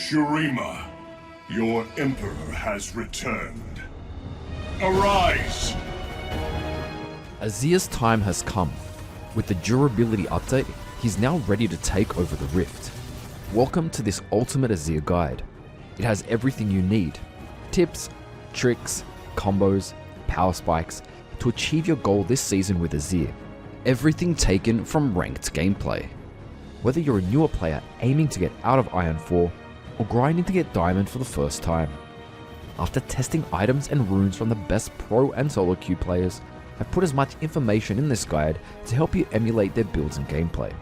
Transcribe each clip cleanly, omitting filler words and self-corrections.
Shurima, your Emperor has returned. Arise! Azir's time has come. With the durability update, he's now ready to take over the Rift. Welcome to this Ultimate Azir guide. It has everything you need. Tips, tricks, combos, power spikes to achieve your goal this season with Azir. Everything taken from ranked gameplay. Whether you're a newer player aiming to get out of Iron 4 or grinding to get Diamond for the first time. After testing items and runes from the best pro and solo queue players, I've put as much information in this guide to help you emulate their builds and gameplay.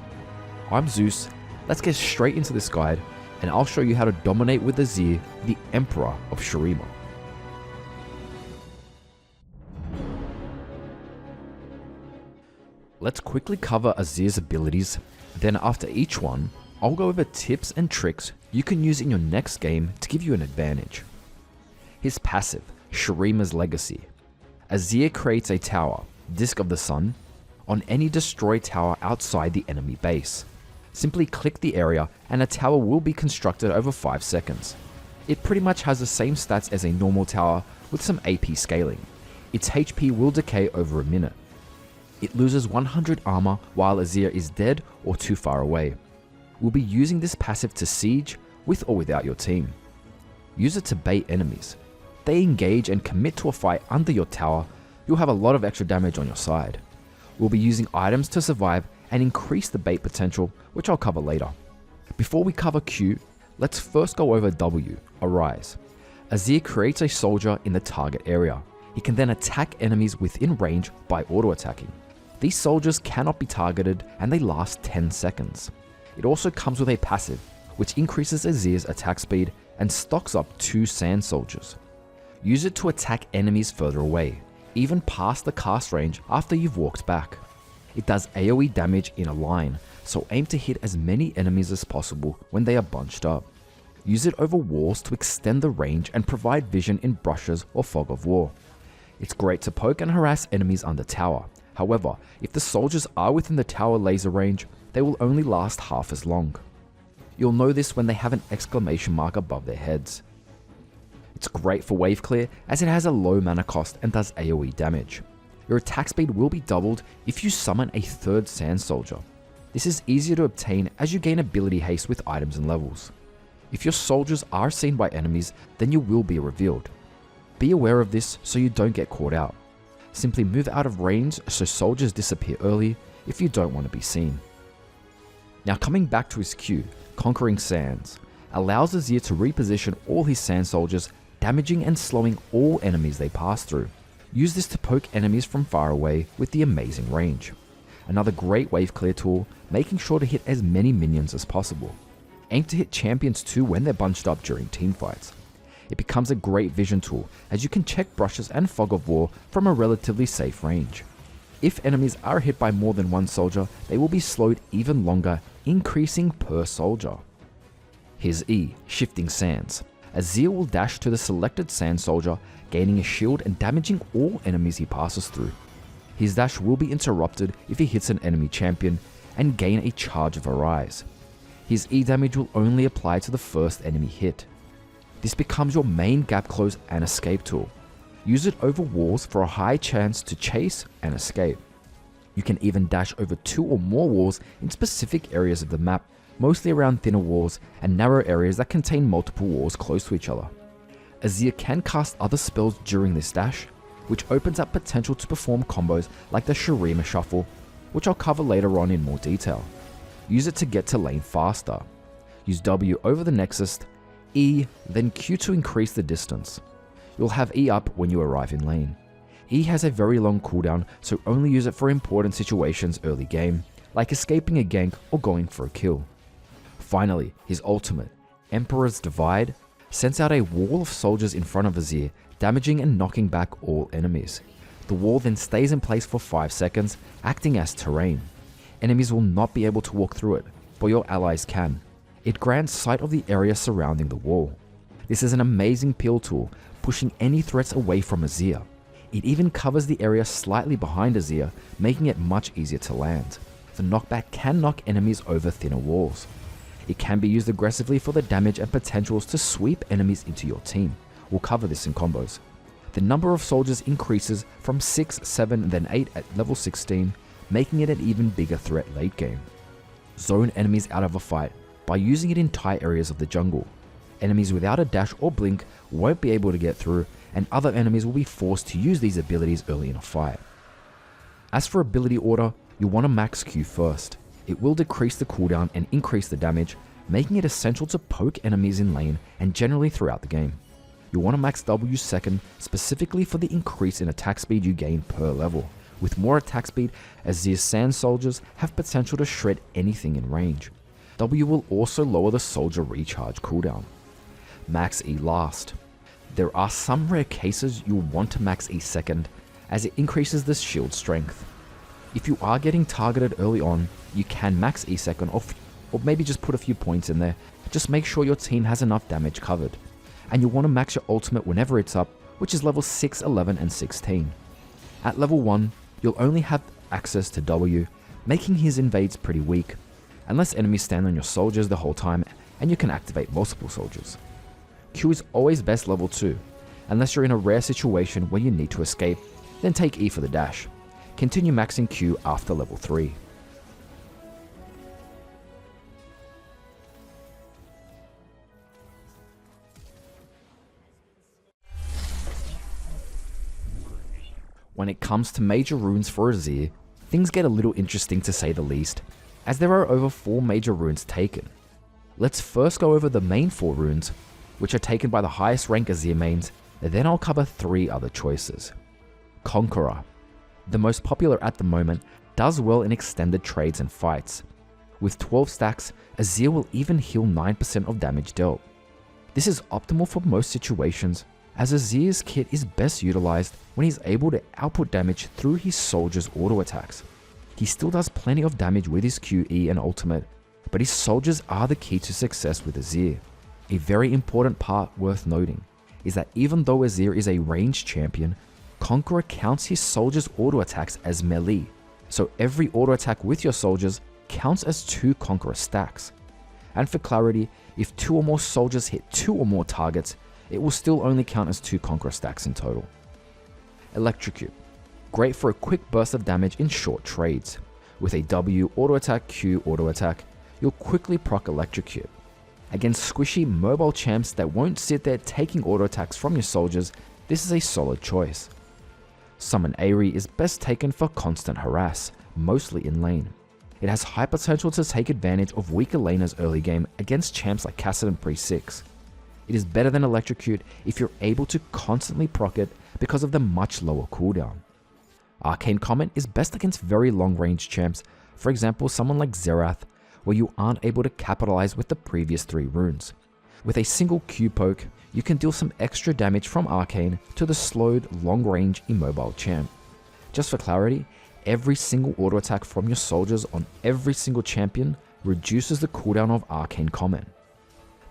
I'm Zeus, let's get straight into this guide and I'll show you how to dominate with Azir, the Emperor of Shurima. Let's quickly cover Azir's abilities, then after each one, I'll go over tips and tricks you can use in your next game to give you an advantage. His passive, Shurima's Legacy. Azir creates a tower, Disc of the Sun, on any destroyed tower outside the enemy base. Simply click the area and a tower will be constructed over 5 seconds. It pretty much has the same stats as a normal tower with some AP scaling. Its HP will decay over a minute. It loses 100 armor while Azir is dead or too far away. We'll be using this passive to siege with or without your team. Use it to bait enemies. They engage and commit to a fight under your tower, you'll have a lot of extra damage on your side. We'll be using items to survive and increase the bait potential, which I'll cover later. Before we cover Q, let's first go over W, Arise. Azir creates a soldier in the target area. He can then attack enemies within range by auto-attacking. These soldiers cannot be targeted and they last 10 seconds. It also comes with a passive, which increases Azir's attack speed and stocks up 2 sand soldiers. Use it to attack enemies further away, even past the cast range after you've walked back. It does AoE damage in a line, so aim to hit as many enemies as possible when they are bunched up. Use it over walls to extend the range and provide vision in brushes or fog of war. It's great to poke and harass enemies under tower. However, if the soldiers are within the tower laser range, they will only last half as long. You'll know this when they have an exclamation mark above their heads. It's great for wave clear as it has a low mana cost and does AoE damage. Your attack speed will be doubled if you summon a 3rd sand soldier. This is easier to obtain as you gain ability haste with items and levels. If your soldiers are seen by enemies, then you will be revealed. Be aware of this so you don't get caught out. Simply move out of range so soldiers disappear early if you don't want to be seen. Now coming back to his Q, Conquering Sands, allows Azir to reposition all his sand soldiers, damaging and slowing all enemies they pass through. Use this to poke enemies from far away with the amazing range. Another great wave clear tool, making sure to hit as many minions as possible. Aim to hit champions too when they're bunched up during teamfights. It becomes a great vision tool as you can check brushes and fog of war from a relatively safe range. If enemies are hit by more than one soldier, they will be slowed even longer, increasing per soldier. His E, Shifting Sands. Azir will dash to the selected sand soldier, gaining a shield and damaging all enemies he passes through. His dash will be interrupted if he hits an enemy champion and gain a charge of Arise. His E damage will only apply to the first enemy hit. This becomes your main gap close and escape tool. Use it over walls for a high chance to chase and escape. You can even dash over 2 or more walls in specific areas of the map, mostly around thinner walls and narrow areas that contain multiple walls close to each other. Azir can cast other spells during this dash, which opens up potential to perform combos like the Shurima Shuffle, which I'll cover later on in more detail. Use it to get to lane faster. Use W over the Nexus, E, then Q to increase the distance. You'll have E up when you arrive in lane. E has a very long cooldown, so only use it for important situations early game, like escaping a gank or going for a kill. Finally, his ultimate, Emperor's Divide, sends out a wall of soldiers in front of Azir, damaging and knocking back all enemies. The wall then stays in place for 5 seconds, acting as terrain. Enemies will not be able to walk through it, but your allies can. It grants sight of the area surrounding the wall. This is an amazing peel tool, pushing any threats away from Azir. It even covers the area slightly behind Azir, making it much easier to land. The knockback can knock enemies over thinner walls. It can be used aggressively for the damage and potentials to sweep enemies into your team. We'll cover this in combos. The number of soldiers increases from 6, 7, then 8 at level 16, making it an even bigger threat late game. Zone enemies out of a fight by using it in tight areas of the jungle. Enemies without a dash or blink won't be able to get through, and other enemies will be forced to use these abilities early in a fight. As for ability order, you'll want to max Q first. It will decrease the cooldown and increase the damage, making it essential to poke enemies in lane and generally throughout the game. You'll want to max W second specifically for the increase in attack speed you gain per level. With more attack speed, Azir's sand soldiers have potential to shred anything in range. W will also lower the soldier recharge cooldown. Max E last. There are some rare cases you'll want to max E second, as it increases the shield strength. If you are getting targeted early on, you can max E second or maybe just put a few points in there. Just make sure your team has enough damage covered. And you'll want to max your ultimate whenever it's up, which is level 6, 11 and 16. At level 1, you'll only have access to W, making his invades pretty weak, unless enemies stand on your soldiers the whole time and you can activate multiple soldiers. Q is always best level 2, unless you're in a rare situation where you need to escape, then take E for the dash. Continue maxing Q after level 3. When it comes to major runes for Azir, things get a little interesting to say the least, as there are over 4 major runes taken. Let's first go over the main 4 runes, which are taken by the highest rank Azir mains, and then I'll cover 3 other choices. Conqueror. The most popular at the moment, does well in extended trades and fights. With 12 stacks, Azir will even heal 9% of damage dealt. This is optimal for most situations, as Azir's kit is best utilized when he's able to output damage through his soldiers' auto attacks. He still does plenty of damage with his QE and ultimate, but his soldiers are the key to success with Azir. A very important part worth noting is that even though Azir is a ranged champion, Conqueror counts his soldiers' auto attacks as melee, so every auto attack with your soldiers counts as 2 Conqueror stacks. And for clarity, if 2 or more soldiers hit 2 or more targets, it will still only count as 2 Conqueror stacks in total. Electrocute. Great for a quick burst of damage in short trades. With a W auto attack, Q auto attack, you'll quickly proc Electrocute. Against squishy mobile champs that won't sit there taking auto attacks from your soldiers, this is a solid choice. Summon Aery is best taken for constant harass, mostly in lane. It has high potential to take advantage of weaker laners early game against champs like Kassadin Pre-6. It is better than Electrocute if you're able to constantly proc it because of the much lower cooldown. Arcane Comet is best against very long range champs, for example someone like Xerath, where you aren't able to capitalize with the previous 3 runes. With a single Q poke, you can deal some extra damage from Arcane to the slowed, long-range, immobile champ. Just for clarity, every single auto attack from your soldiers on every single champion reduces the cooldown of Arcane Comet.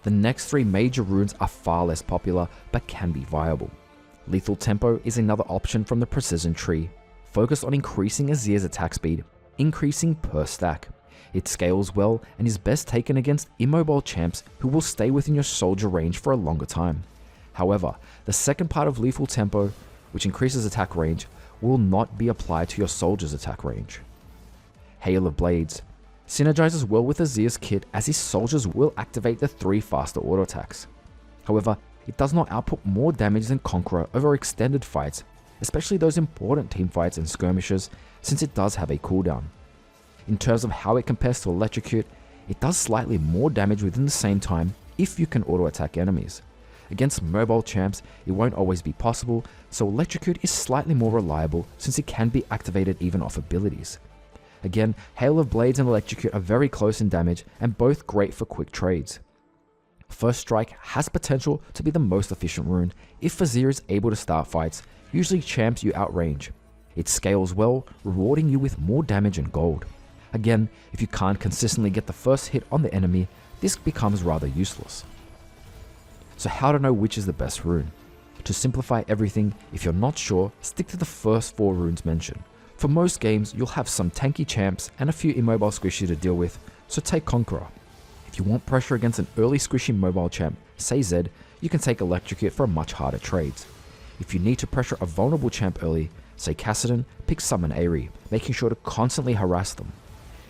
The next 3 major runes are far less popular, but can be viable. Lethal Tempo is another option from the Precision tree, focused on increasing Azir's attack speed, increasing per stack. It scales well and is best taken against immobile champs who will stay within your soldier range for a longer time. However, the second part of Lethal Tempo, which increases attack range, will not be applied to your soldier's attack range. Hail of Blades synergizes well with Azir's kit as his soldiers will activate the 3 faster auto attacks. However, it does not output more damage than Conqueror over extended fights, especially those important teamfights and skirmishes, since it does have a cooldown. In terms of how it compares to Electrocute, it does slightly more damage within the same time if you can auto attack enemies. Against mobile champs, it won't always be possible, so Electrocute is slightly more reliable since it can be activated even off abilities. Again, Hail of Blades and Electrocute are very close in damage and both great for quick trades. First Strike has potential to be the most efficient rune if Azir is able to start fights, usually champs you outrange. It scales well, rewarding you with more damage and gold. Again, if you can't consistently get the first hit on the enemy, this becomes rather useless. So how to know which is the best rune? To simplify everything, if you're not sure, stick to the first 4 runes mentioned. For most games, you'll have some tanky champs and a few immobile squishy to deal with, so take Conqueror. If you want pressure against an early squishy mobile champ, say Zed, you can take Electrocute for much harder trades. If you need to pressure a vulnerable champ early, say Kassadin, pick Summon Aery, making sure to constantly harass them.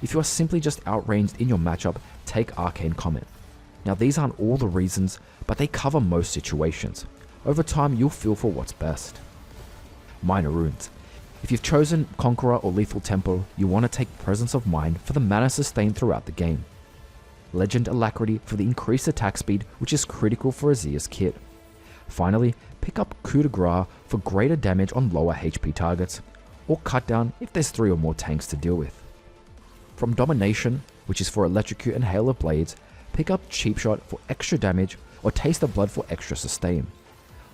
If you are simply just outranged in your matchup, take Arcane Comet. Now these aren't all the reasons, but they cover most situations. Over time you'll feel for what's best. Minor Runes. If you've chosen Conqueror or Lethal Tempo, you want to take Presence of Mind for the mana sustain throughout the game. Legend Alacrity for the increased attack speed, which is critical for Azir's kit. Finally, pick up Coup de Grace for greater damage on lower HP targets, or Cut Down if there's 3 or more tanks to deal with. From Domination, which is for Electrocute and Hail of Blades, pick up Cheap Shot for extra damage, or Taste of Blood for extra sustain.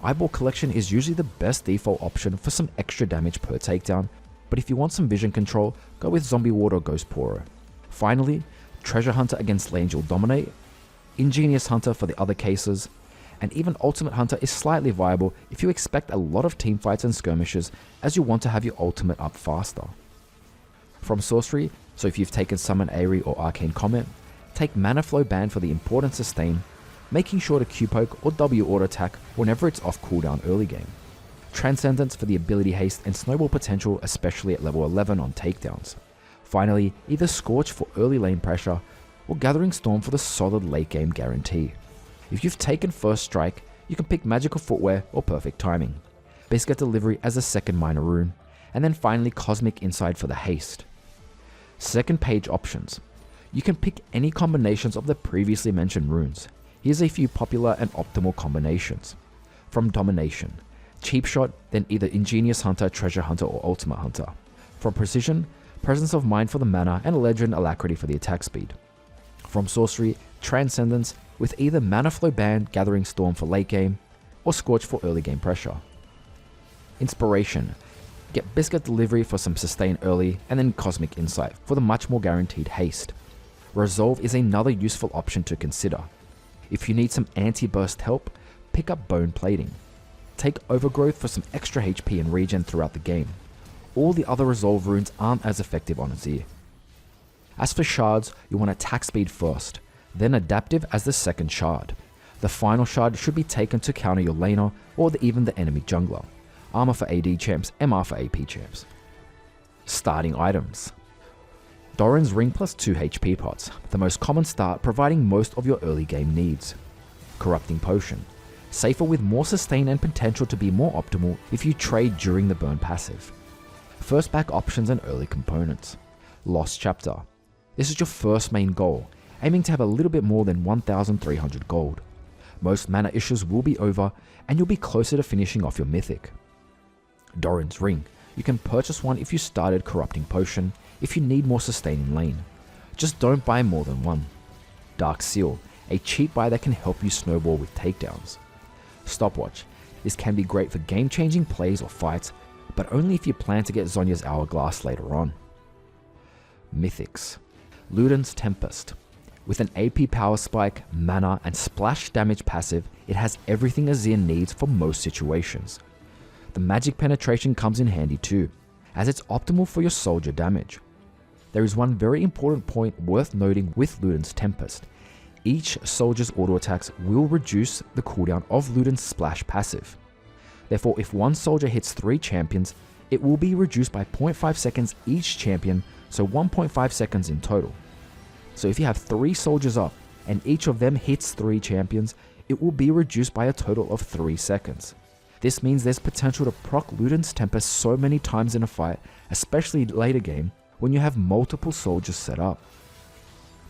Eyeball Collection is usually the best default option for some extra damage per takedown, but if you want some vision control, go with Zombie Ward or Ghost Pourer. Finally, Treasure Hunter against lanes you'll dominate, Ingenious Hunter for the other cases, and even Ultimate Hunter is slightly viable if you expect a lot of teamfights and skirmishes, as you want to have your ultimate up faster. From Sorcery, so if you've taken Summon Aery or Arcane Comet, take Mana Flow Ban for the important sustain, making sure to Q-Poke or W auto attack whenever it's off cooldown early game. Transcendence for the ability haste and snowball potential, especially at level 11 on takedowns. Finally, either Scorch for early lane pressure, or Gathering Storm for the solid late game guarantee. If you've taken First Strike, you can pick Magical Footwear or Perfect Timing, Biscuit Delivery as a second minor rune, and then finally Cosmic Insight for the haste. Second page options. You can pick any combinations of the previously mentioned runes. Here's a few popular and optimal combinations. From Domination, Cheap Shot, then either Ingenious Hunter, Treasure Hunter or Ultimate Hunter. From Precision, Presence of Mind for the mana and Legend Alacrity for the attack speed. From Sorcery, Transcendence with either Mana Flow Ban, Gathering Storm for late game, or Scorch for early game pressure. Inspiration, get Biscuit Delivery for some sustain early, and then Cosmic Insight for the much more guaranteed haste. Resolve is another useful option to consider. If you need some anti-burst help, pick up Bone Plating. Take Overgrowth for some extra HP and regen throughout the game. All the other resolve runes aren't as effective on Azir. As for shards, you want attack speed first, then adaptive as the second shard. The final shard should be taken to counter your laner or even the enemy jungler. Armor for AD champs, MR for AP champs. Starting items. Doran's Ring plus 2 HP pots, the most common start providing most of your early game needs. Corrupting Potion, safer with more sustain and potential to be more optimal if you trade during the burn passive. First back options and early components. Lost Chapter, this is your first main goal, aiming to have a little bit more than 1,300 gold. Most mana issues will be over and you'll be closer to finishing off your mythic. Doran's Ring, you can purchase one if you started Corrupting Potion, if you need more sustain in lane. Just don't buy more than one. Dark Seal, a cheap buy that can help you snowball with takedowns. Stopwatch, this can be great for game changing plays or fights, but only if you plan to get Zhonya's Hourglass later on. Mythics. Ludens Tempest. With an AP power spike, mana and splash damage passive, it has everything Azir needs for most situations. The magic penetration comes in handy too, as it's optimal for your soldier damage. There is one very important point worth noting with Ludens Tempest. Each soldier's auto attacks will reduce the cooldown of Ludens Splash passive. Therefore, if one soldier hits 3 champions, it will be reduced by 0.5 seconds each champion, so 1.5 seconds in total. So if you have 3 soldiers up and each of them hits 3 champions, it will be reduced by a total of 3 seconds. This means there's potential to proc Ludens Tempest so many times in a fight, especially later game, when you have multiple soldiers set up.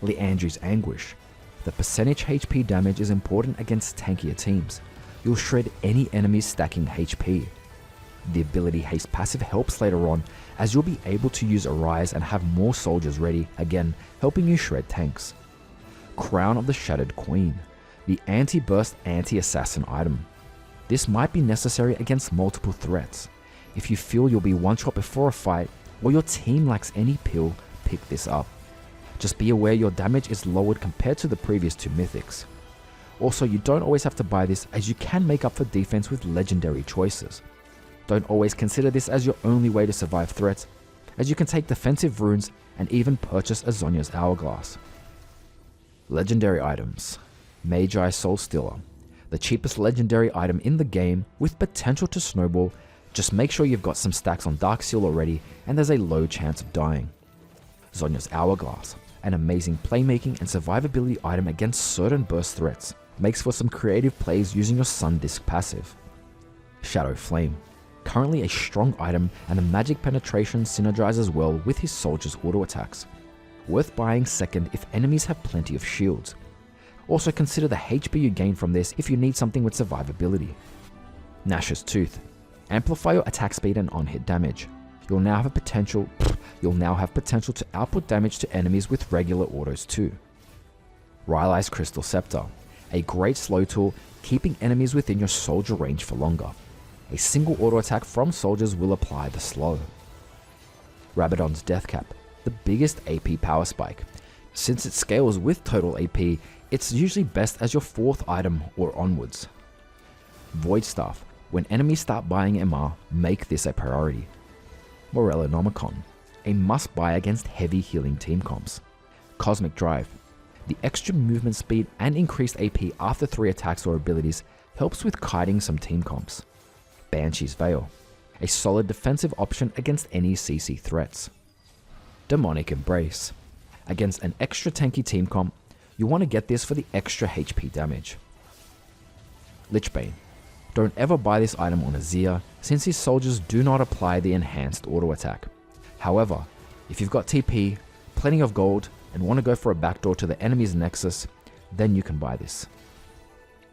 Liandry's Anguish. The percentage HP damage is important against tankier teams. You'll shred any enemies stacking HP. The ability haste passive helps later on, as you'll be able to use Arise and have more soldiers ready, again helping you shred tanks. Crown of the Shattered Queen. The anti-burst anti-assassin item. This might be necessary against multiple threats. If you feel you'll be one shot before a fight, or your team lacks any peel, pick this up. Just be aware your damage is lowered compared to the previous 2 mythics. Also, you don't always have to buy this, as you can make up for defense with legendary choices. Don't always consider this as your only way to survive threats, as you can take defensive runes and even purchase a Zhonya's Hourglass. Legendary items. Magi Soul Stealer. The cheapest legendary item in the game with potential to snowball. Just make sure you've got some stacks on Dark Seal already and there's a low chance of dying. Zhonya's Hourglass. An amazing playmaking and survivability item against certain burst threats. Makes for some creative plays using your Sun Disc passive. Shadow Flame. Currently a strong item and the magic penetration synergizes well with his soldiers' auto attacks. Worth buying second if enemies have plenty of shields. Also consider the HP you gain from this if you need something with survivability. Nash's Tooth. Amplify your attack speed and on-hit damage. You'll now have potential to output damage to enemies with regular autos too. Rylai's Crystal Scepter. A great slow tool, keeping enemies within your soldier range for longer. A single auto attack from soldiers will apply the slow. Rabadon's Death Cap. The biggest AP power spike. Since it scales with total AP, it's usually best as your 4th item or onwards. Void Staff. When enemies start buying MR, make this a priority. Morellonomicon. A must buy against heavy healing team comps. Cosmic Drive. The extra movement speed and increased AP after 3 attacks or abilities helps with kiting some team comps. Banshee's Veil. A solid defensive option against any CC threats. Demonic Embrace. Against an extra tanky team comp, you want to get this for the extra HP damage. Lichbane. Don't ever buy this item on Azir since his soldiers do not apply the enhanced auto attack. However, if you've got TP, plenty of gold, and want to go for a backdoor to the enemy's nexus, then you can buy this.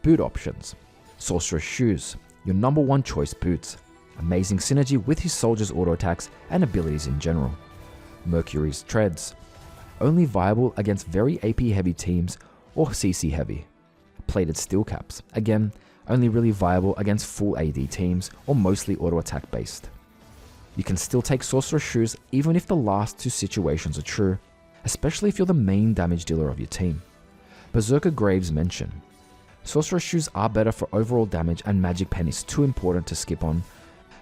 Boot options. Sorcerer's Shoes. Your number 1 choice boots. Amazing synergy with his soldiers' auto attacks and abilities in general. Mercury's Treads. Only viable against very AP heavy teams or CC heavy. Plated Steel Caps. Again, only really viable against full AD teams or mostly auto attack based. You can still take Sorcerer's Shoes even if the last 2 situations are true, especially if you're the main damage dealer of your team. Berserker Graves mention. Sorcerer's Shoes are better for overall damage and Magic Pen is too important to skip on,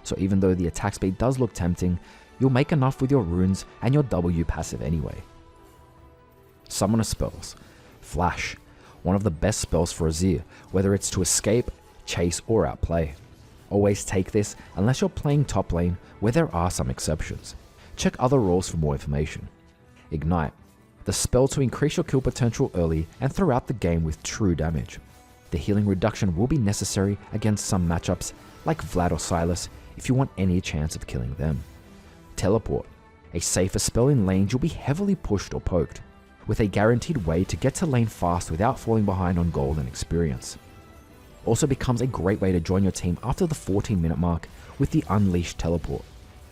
so even though the attack speed does look tempting, you'll make enough with your runes and your W passive anyway. Summoner Spells. Flash. One of the best spells for Azir, whether it's to escape, chase or outplay. Always take this unless you're playing top lane where there are some exceptions. Check other rules for more information. Ignite. The spell to increase your kill potential early and throughout the game with true damage. The healing reduction will be necessary against some matchups like Vlad or Sylas if you want any chance of killing them. Teleport. A safer spell in lanes you'll be heavily pushed or poked, with a guaranteed way to get to lane fast without falling behind on gold and experience. Also becomes a great way to join your team after the 14-minute mark with the Unleashed Teleport.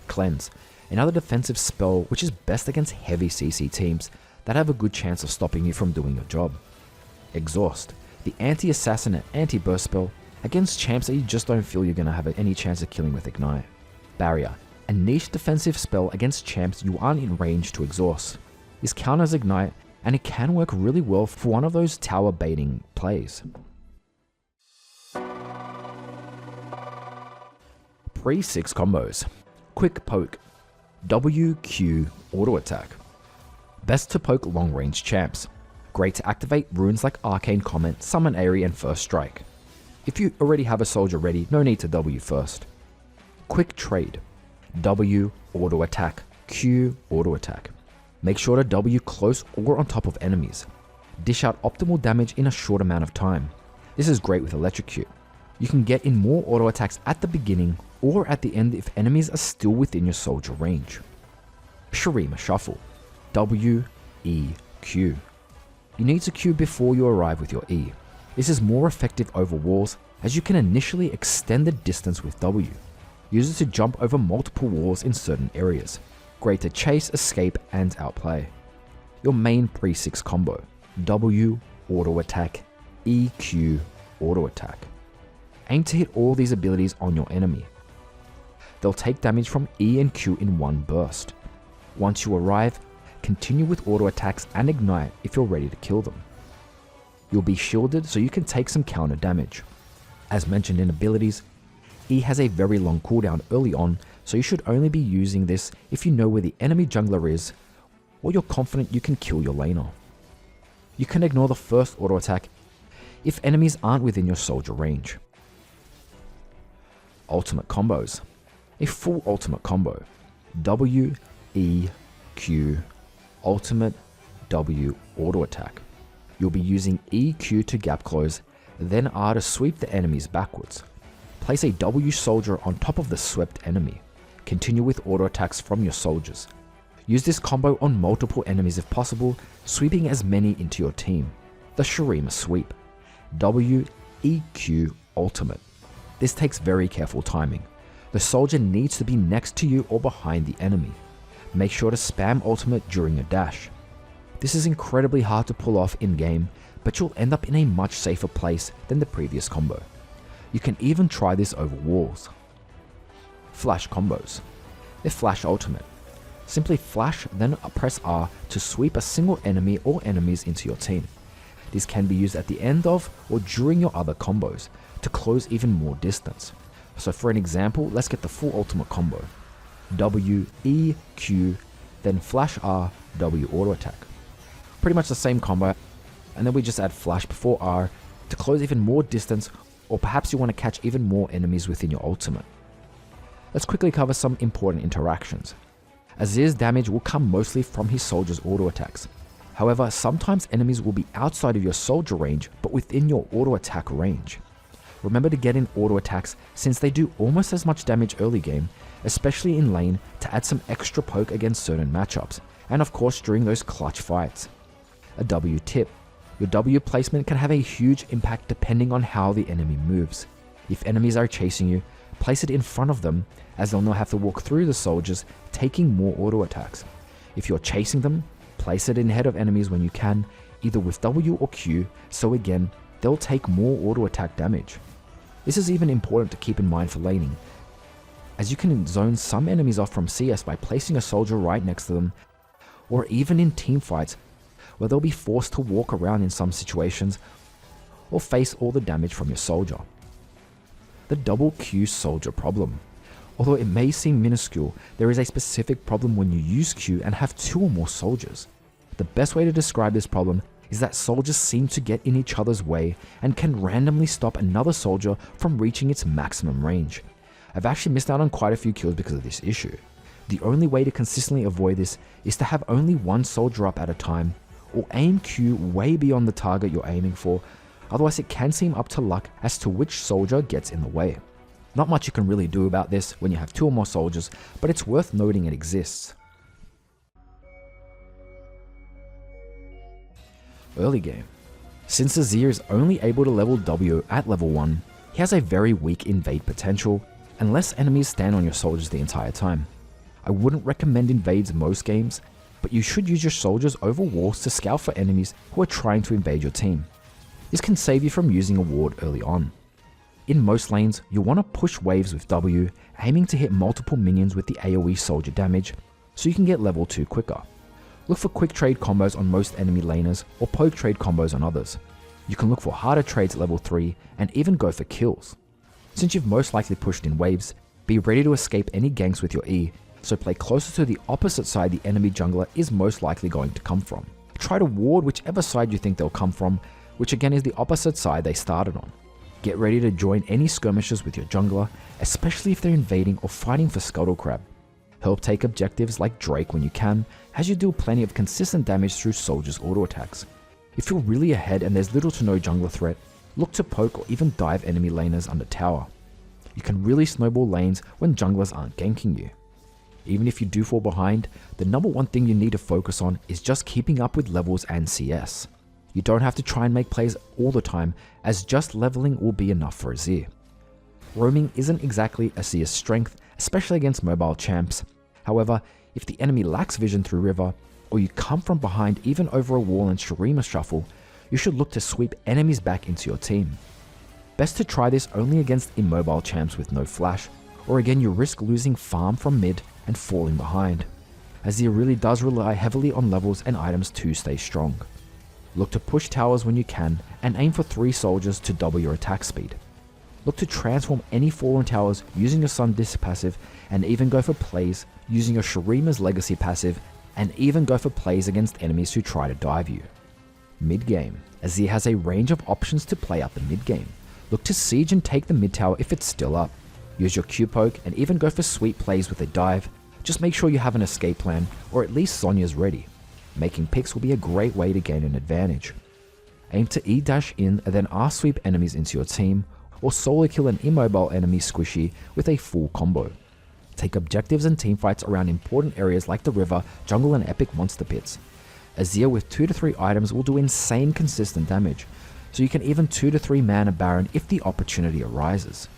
Cleanse. Another defensive spell which is best against heavy CC teams that have a good chance of stopping you from doing your job. Exhaust. The anti-assassin and anti-burst spell against champs that you just don't feel you're going to have any chance of killing with Ignite. Barrier. A niche defensive spell against champs you aren't in range to exhaust. This counters Ignite and it can work really well for one of those tower baiting plays. Pre-6 combos. Quick Poke. WQ Auto Attack. Best to poke long range champs. Great to activate runes like Arcane, Comet, Summon Aery and First Strike. If you already have a soldier ready, no need to W first. Quick Trade. W Auto Attack. Q Auto Attack. Make sure to W close or on top of enemies. Dish out optimal damage in a short amount of time. This is great with Electrocute. You can get in more auto attacks at the beginning or at the end if enemies are still within your soldier range. Shurima Shuffle. W, E, Q. You need to Q before you arrive with your E. This is more effective over walls as you can initially extend the distance with W. Use it to jump over multiple walls in certain areas. Great to chase, escape and outplay. Your main pre-6 combo. W, Auto Attack, E, Q, Auto Attack. Aim to hit all these abilities on your enemy. They'll take damage from E and Q in one burst. Once you arrive, continue with auto attacks and ignite if you're ready to kill them. You'll be shielded so you can take some counter damage. As mentioned in abilities, E has a very long cooldown early on, so you should only be using this if you know where the enemy jungler is or you're confident you can kill your laner. You can ignore the first auto attack if enemies aren't within your soldier range. Ultimate combos. A full ultimate combo. W, E, Q, ultimate, W, auto attack. You'll be using EQ to gap close, then R to sweep the enemies backwards. Place a W soldier on top of the swept enemy. Continue with auto attacks from your soldiers. Use this combo on multiple enemies if possible, sweeping as many into your team. The Shurima sweep. W, EQ, ultimate. This takes very careful timing. The soldier needs to be next to you or behind the enemy. Make sure to spam ultimate during your dash. This is incredibly hard to pull off in-game, but you'll end up in a much safer place than the previous combo. You can even try this over walls. Flash combos. The flash ultimate. Simply flash then press R to sweep a single enemy or enemies into your team. This can be used at the end of or during your other combos to close even more distance. So for an example, let's get the full ultimate combo. W, E, Q, then flash R, W auto attack. Pretty much the same combo, and then we just add flash before R to close even more distance, or perhaps you want to catch even more enemies within your ultimate. Let's quickly cover some important interactions. Azir's damage will come mostly from his soldiers' auto attacks. However, sometimes enemies will be outside of your soldier range but within your auto attack range. Remember to get in auto attacks since they do almost as much damage early game, especially in lane to add some extra poke against certain matchups, and of course during those clutch fights. A W tip. Your W placement can have a huge impact depending on how the enemy moves. If enemies are chasing you, place it in front of them as they'll not have to walk through the soldiers, taking more auto attacks. If you're chasing them, place it in ahead of enemies when you can, either with W or Q, so again, they'll take more auto attack damage. This is even important to keep in mind for laning, as you can zone some enemies off from CS by placing a soldier right next to them, or even in teamfights where they'll be forced to walk around in some situations or face all the damage from your soldier. The double Q soldier problem. Although it may seem minuscule, there is a specific problem when you use Q and have two or more soldiers. The best way to describe this problem is that soldiers seem to get in each other's way and can randomly stop another soldier from reaching its maximum range. I've actually missed out on quite a few kills because of this issue. The only way to consistently avoid this is to have only one soldier up at a time, or aim Q way beyond the target you're aiming for, otherwise it can seem up to luck as to which soldier gets in the way. Not much you can really do about this when you have two or more soldiers, but it's worth noting it exists. Early game. Since Azir is only able to level W at level 1, he has a very weak invade potential, unless enemies stand on your soldiers the entire time. I wouldn't recommend invades most games, but you should use your soldiers over walls to scout for enemies who are trying to invade your team. This can save you from using a ward early on. In most lanes, you'll want to push waves with W, aiming to hit multiple minions with the AoE soldier damage, so you can get level 2 quicker. Look for quick trade combos on most enemy laners, or poke trade combos on others. You can look for harder trades at level 3, and even go for kills. Since you've most likely pushed in waves, be ready to escape any ganks with your E, so play closer to the opposite side the enemy jungler is most likely going to come from. Try to ward whichever side you think they'll come from, which again is the opposite side they started on. Get ready to join any skirmishes with your jungler, especially if they're invading or fighting for Scuttle Crab. Help take objectives like Drake when you can, as you deal plenty of consistent damage through soldiers' auto attacks. If you're really ahead and there's little to no jungler threat, look to poke or even dive enemy laners under tower. You can really snowball lanes when junglers aren't ganking you. Even if you do fall behind, the number one thing you need to focus on is just keeping up with levels and CS. You don't have to try and make plays all the time, as just leveling will be enough for Azir. Roaming isn't exactly Azir's strength, especially against mobile champs. However, if the enemy lacks vision through river, or you come from behind even over a wall and Shurima shuffle, you should look to sweep enemies back into your team. Best to try this only against immobile champs with no flash, or again you risk losing farm from mid and falling behind. Azir really does rely heavily on levels and items to stay strong. Look to push towers when you can and aim for 3 soldiers to double your attack speed. Look to transform any fallen towers using your Sun Disc passive, and even go for plays using your Shurima's Legacy passive, and even go for plays against enemies who try to dive you. Mid-game. Azir has a range of options to play out the mid-game. Look to siege and take the mid tower if it's still up. Use your Q poke and even go for sweet plays with a dive. Just make sure you have an escape plan, or at least Zhonya's ready. Making picks will be a great way to gain an advantage. Aim to E-dash in and then R-sweep enemies into your team, or solo kill an immobile enemy squishy with a full combo. Take objectives and teamfights around important areas like the river, jungle and epic monster pits. Azir with 2 to 3 items will do insane consistent damage, so you can even 2 to 3 man a Baron if the opportunity arises.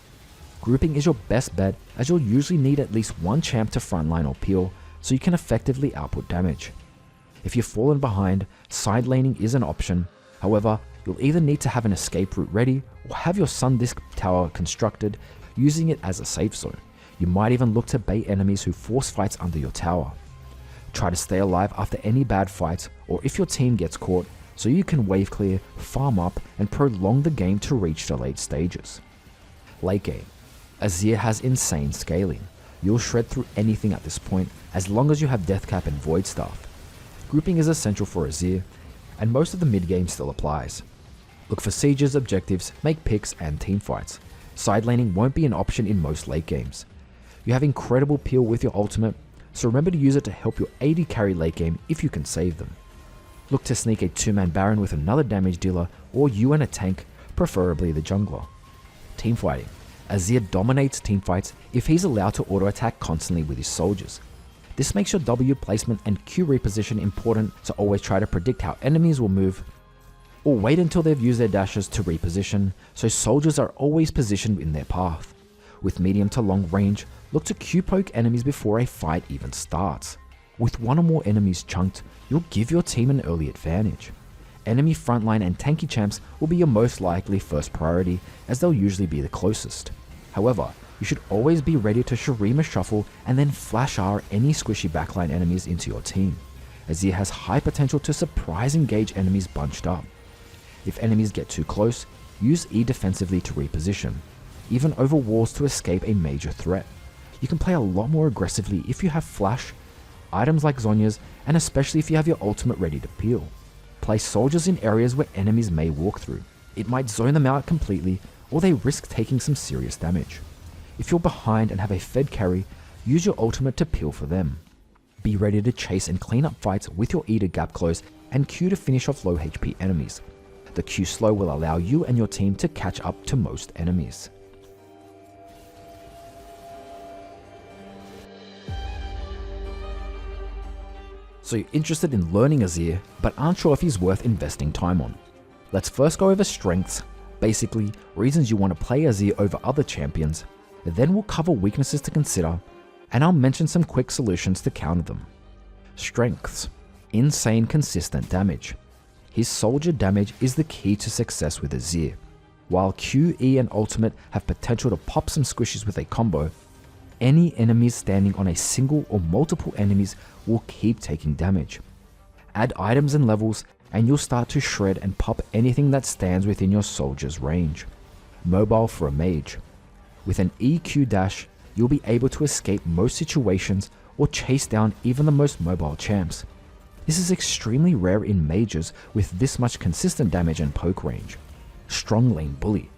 Grouping is your best bet, as you'll usually need at least one champ to frontline or peel, so you can effectively output damage. If you've fallen behind, side laning is an option. However, you'll either need to have an escape route ready or have your Sun Disc tower constructed, using it as a safe zone. You might even look to bait enemies who force fights under your tower. Try to stay alive after any bad fights or if your team gets caught, so you can wave clear, farm up and prolong the game to reach the late stages. Late game. Azir has insane scaling. You'll shred through anything at this point as long as you have Deathcap and Void Staff. Grouping is essential for Azir, and most of the mid game still applies. Look for sieges, objectives, make picks and teamfights. Side laning won't be an option in most late games. You have incredible peel with your ultimate, so remember to use it to help your AD carry late game if you can save them. Look to sneak a 2-man Baron with another damage dealer or you and a tank, preferably the jungler. Teamfighting. Azir dominates teamfights if he's allowed to auto attack constantly with his soldiers. This makes your W placement and Q reposition important, so always try to predict how enemies will move, or wait until they've used their dashes to reposition, so soldiers are always positioned in their path. With medium to long range, look to Q poke enemies before a fight even starts. With one or more enemies chunked, you'll give your team an early advantage. Enemy frontline and tanky champs will be your most likely first priority, as they'll usually be the closest. However, you should always be ready to Shurima shuffle and then flash R any squishy backline enemies into your team. Azir has high potential to surprise engage enemies bunched up. If enemies get too close, use E defensively to reposition, even over walls to escape a major threat. You can play a lot more aggressively if you have flash, items like Zhonya's, and especially if you have your ultimate ready to peel. Place soldiers in areas where enemies may walk through. It might zone them out completely, or they risk taking some serious damage. If you're behind and have a fed carry, use your ultimate to peel for them. Be ready to chase and clean up fights with your E to gap close and Q to finish off low HP enemies. The Q slow will allow you and your team to catch up to most enemies. So you're interested in learning Azir, but aren't sure if he's worth investing time on. Let's first go over strengths, basically reasons you want to play Azir over other champions, then we'll cover weaknesses to consider, and I'll mention some quick solutions to counter them. Strengths. Insane consistent damage. His soldier damage is the key to success with Azir. While Q, E and ultimate have potential to pop some squishes with a combo, any enemies standing on a single or multiple enemies will keep taking damage. Add items and levels and you'll start to shred and pop anything that stands within your soldier's range. Mobile for a mage. With an EQ dash, you'll be able to escape most situations or chase down even the most mobile champs. This is extremely rare in mages with this much consistent damage and poke range. Strong lane bully.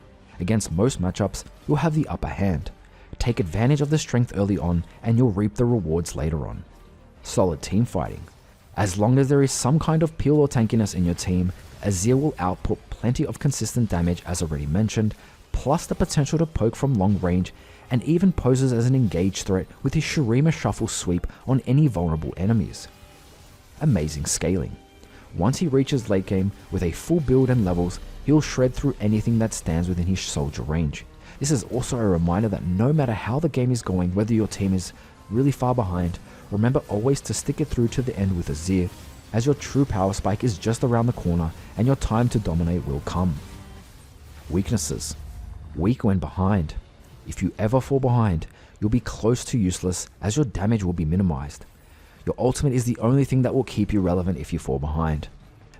Against most matchups, you'll have the upper hand. Take advantage of the strength early on and you'll reap the rewards later on. Solid team fighting. As long as there is some kind of peel or tankiness in your team, Azir will output plenty of consistent damage as already mentioned, plus the potential to poke from long range, and even poses as an engaged threat with his Shurima shuffle sweep on any vulnerable enemies. Amazing scaling. Once he reaches late game with a full build and levels, he'll shred through anything that stands within his soldier range. This is also a reminder that no matter how the game is going, whether your team is really far behind, remember always to stick it through to the end with Azir, as your true power spike is just around the corner and your time to dominate will come. Weaknesses. Weak when behind. If you ever fall behind, you'll be close to useless as your damage will be minimized. Your ultimate is the only thing that will keep you relevant if you fall behind.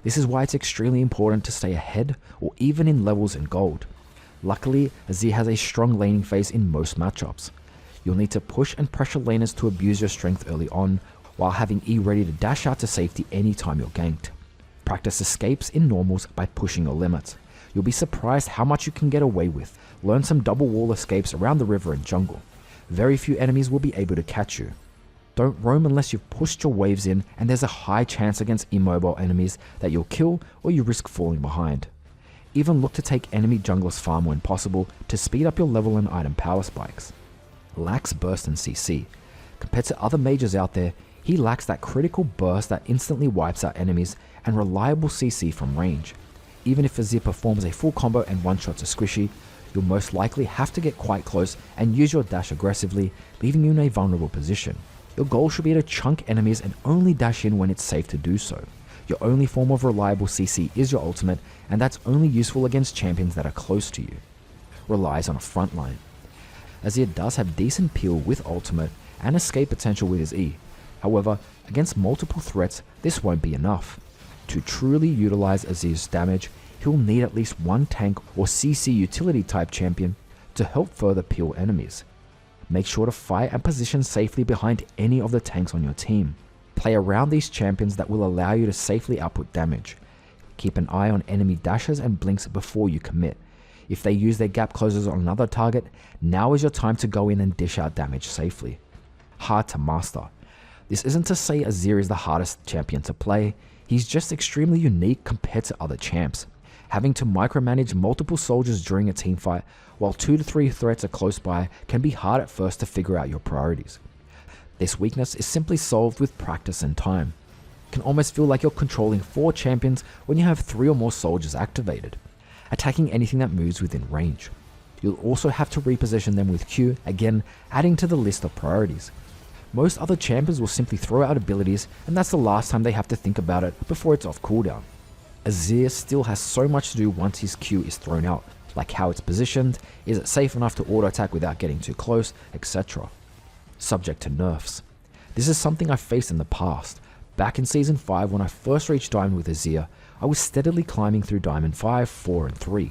This is why it's extremely important to stay ahead or even in levels and gold. Luckily, Azir has a strong laning phase in most matchups. You'll need to push and pressure laners to abuse your strength early on, while having E ready to dash out to safety anytime you're ganked. Practice escapes in normals by pushing your limits. You'll be surprised how much you can get away with. Learn some double wall escapes around the river and jungle. Very few enemies will be able to catch you. Don't roam unless you've pushed your waves in and there's a high chance against immobile enemies that you'll kill or you risk falling behind. Even look to take enemy junglers farm when possible to speed up your level and item power spikes. Lacks burst and CC. Compared to other mages out there, he lacks that critical burst that instantly wipes out enemies and reliable CC from range. Even if Azir performs a full combo and one-shots a squishy, you'll most likely have to get quite close and use your dash aggressively, leaving you in a vulnerable position. Your goal should be to chunk enemies and only dash in when it's safe to do so. Your only form of reliable CC is your ultimate, and that's only useful against champions that are close to you. Relies on a front line. Azir does have decent peel with ultimate and escape potential with his E. However, against multiple threats, this won't be enough. To truly utilize Azir's damage, he'll need at least one tank or CC utility type champion to help further peel enemies. Make sure to fight and position safely behind any of the tanks on your team. Play around these champions that will allow you to safely output damage. Keep an eye on enemy dashes and blinks before you commit. If they use their gap closers on another target, now is your time to go in and dish out damage safely. Hard to master. This isn't to say Azir is the hardest champion to play, he's just extremely unique compared to other champs. Having to micromanage multiple soldiers during a teamfight while 2 to 3 threats are close by can be hard at first to figure out your priorities. This weakness is simply solved with practice and time. It can almost feel like you're controlling 4 champions when you have 3 or more soldiers activated, attacking anything that moves within range. You'll also have to reposition them with Q, again adding to the list of priorities. Most other champions will simply throw out abilities and that's the last time they have to think about it before it's off cooldown. Azir still has so much to do once his Q is thrown out, like how it's positioned, is it safe enough to auto attack without getting too close, etc. Subject to nerfs. This is something I've faced in the past. Back in Season 5 when I first reached Diamond with Azir, I was steadily climbing through Diamond 5, 4 and 3.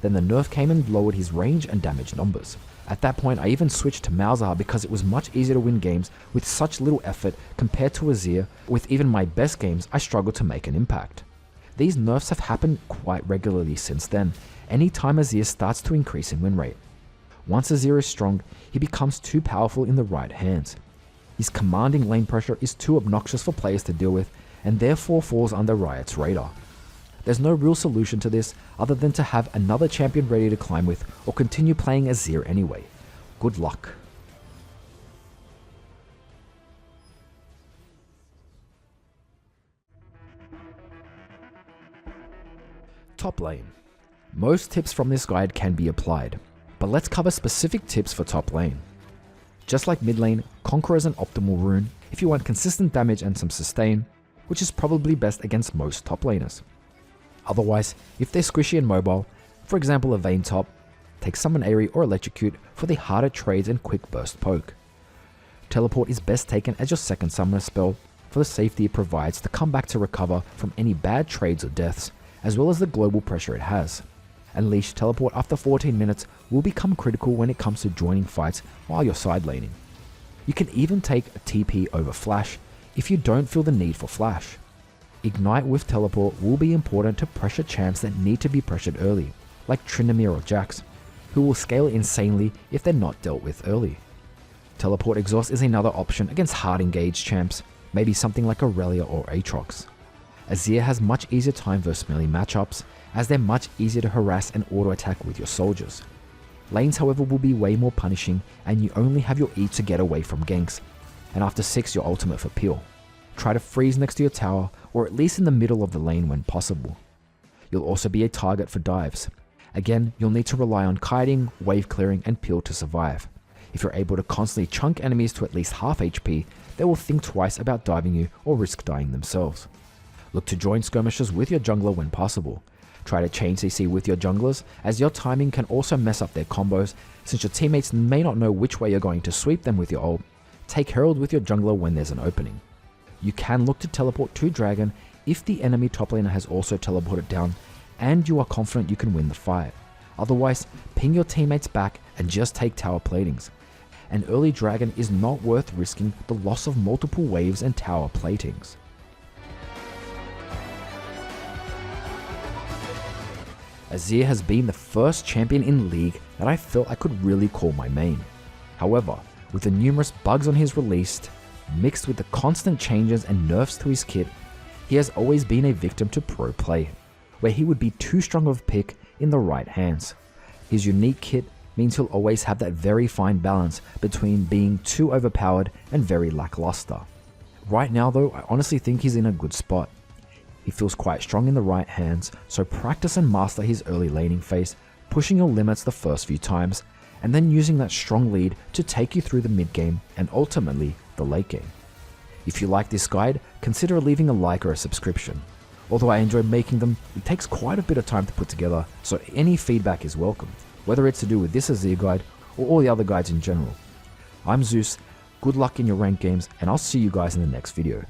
Then the nerf came and lowered his range and damage numbers. At that point I even switched to Malzahar because it was much easier to win games with such little effort compared to Azir. With even my best games I struggled to make an impact. These nerfs have happened quite regularly since then, anytime Azir starts to increase in win rate. Once Azir is strong, he becomes too powerful in the right hands. His commanding lane pressure is too obnoxious for players to deal with and therefore falls under Riot's radar. There's no real solution to this other than to have another champion ready to climb with or continue playing Azir anyway. Good luck. Top lane. Most tips from this guide can be applied, but let's cover specific tips for top lane. Just like mid lane, Conqueror is an optimal rune if you want consistent damage and some sustain, which is probably best against most top laners. Otherwise, if they're squishy and mobile, for example a Vayne top, take summon Aery or Electrocute for the harder trades and quick burst poke. Teleport is best taken as your second summoner spell for the safety it provides to come back to recover from any bad trades or deaths, as well as the global pressure it has. Unleash teleport after 14 minutes will become critical when it comes to joining fights while you're side laning. You can even take a TP over flash if you don't feel the need for flash. Ignite with teleport will be important to pressure champs that need to be pressured early, like Tryndamere or Jax, who will scale insanely if they're not dealt with early. Teleport exhaust is another option against hard engaged champs, maybe something like Aurelia or Aatrox. Azir has much easier time versus melee matchups, as they're much easier to harass and auto attack with your soldiers. Lanes however will be way more punishing and you only have your E to get away from ganks, and after 6 your ultimate for peel. Try to freeze next to your tower or at least in the middle of the lane when possible. You'll also be a target for dives. Again, you'll need to rely on kiting, wave clearing and peel to survive. If you're able to constantly chunk enemies to at least half HP, they will think twice about diving you or risk dying themselves. Look to join skirmishes with your jungler when possible. Try to chain CC with your junglers, as your timing can also mess up their combos since your teammates may not know which way you're going to sweep them with your ult. Take Herald with your jungler when there's an opening. You can look to teleport to Dragon if the enemy top laner has also teleported down and you are confident you can win the fight. Otherwise, ping your teammates back and just take tower platings. An early Dragon is not worth risking the loss of multiple waves and tower platings. Azir has been the first champion in League that I felt I could really call my main. However, with the numerous bugs on his release, mixed with the constant changes and nerfs to his kit, he has always been a victim to pro play, where he would be too strong of a pick in the right hands. His unique kit means he'll always have that very fine balance between being too overpowered and very lackluster. Right now though, I honestly think he's in a good spot. He feels quite strong in the right hands, so practice and master his early laning phase, pushing your limits the first few times, and then using that strong lead to take you through the mid game and ultimately the late game. If you like this guide, consider leaving a like or a subscription. Although I enjoy making them, it takes quite a bit of time to put together, so any feedback is welcome, whether it's to do with this Azir guide or all the other guides in general. I'm Zeus, good luck in your ranked games, and I'll see you guys in the next video.